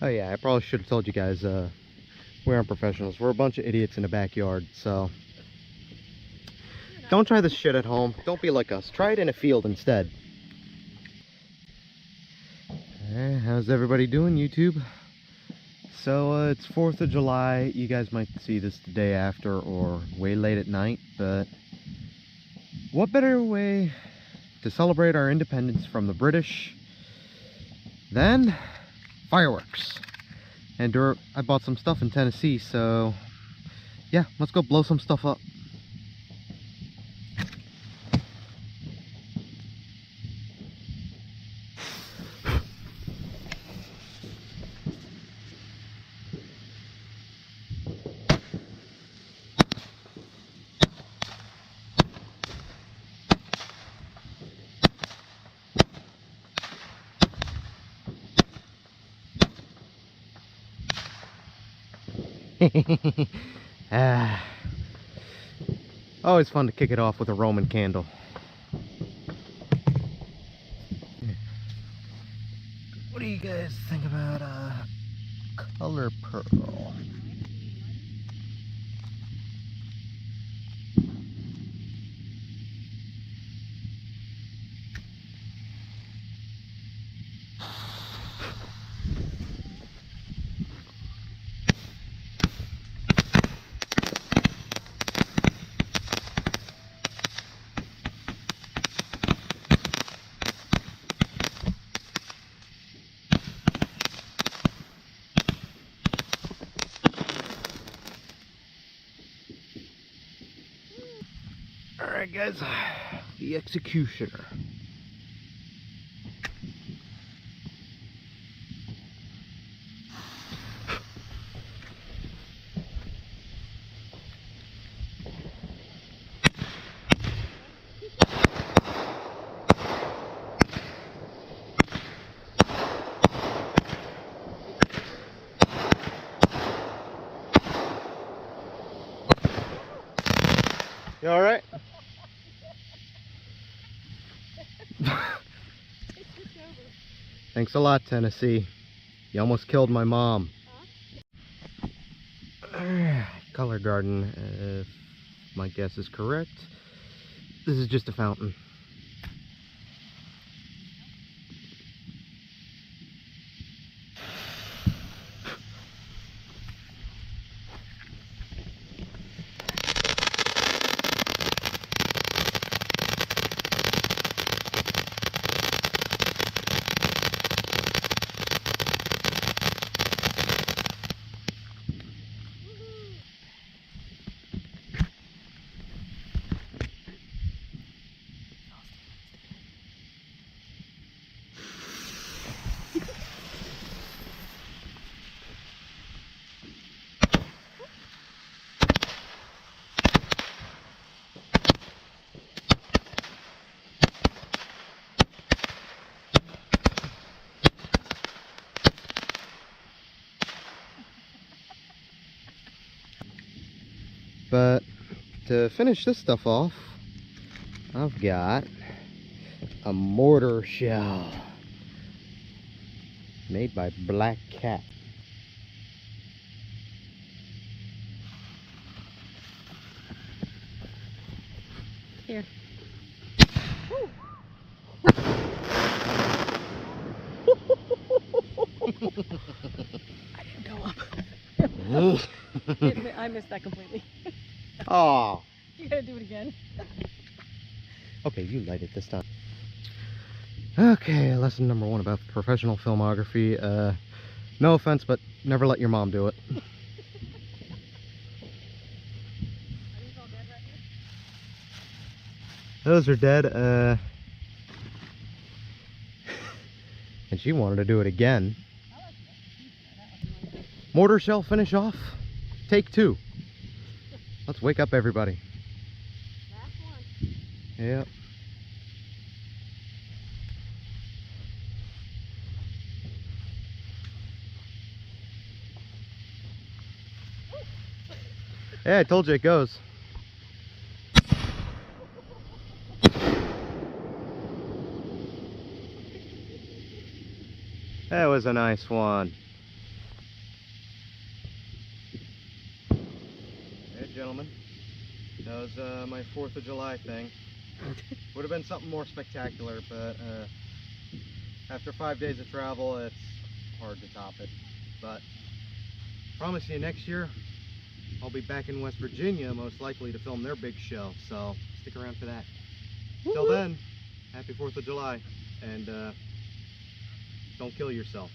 Oh yeah, I probably should have told you guys, we aren't professionals. We're a bunch of idiots in the backyard, so don't try this shit at home. Don't be like us. Try it in a field instead. How's everybody doing, YouTube? So, it's 4th of July. You guys might see this the day after or way late at night, but what better way to celebrate our independence from the British than fireworks? And I bought some stuff in Tennessee, so yeah, let's go blow some stuff up. Always fun to kick it off with a Roman candle. What do you guys think about color pearl? Alright guys, the executioner. You alright? Thanks a lot, Tennessee. You almost killed my mom. Color garden, if my guess is correct. This is just a fountain. But to finish this stuff off, I've got a mortar shell made by Black Cat. Here. I didn't go up. I missed that completely. Oh. You gotta do it again. Okay, you light it this time. Okay, lesson number 1 about professional filmography. No offense, but never let your mom do it. Are these all dead right here? Those are dead, and she wanted to do it again. Mortar shell finish off. Take 2. Let's wake up everybody. Last one. Yep. Yeah, I told you it goes. That was a nice one. gentlemen. That was my 4th of July thing. Would have been something more spectacular, but after 5 days of travel, it's hard to top it. But promise you, next year I'll be back in West Virginia, most likely to film their big show. So stick around for that. Till then, happy 4th of July, and don't kill yourself.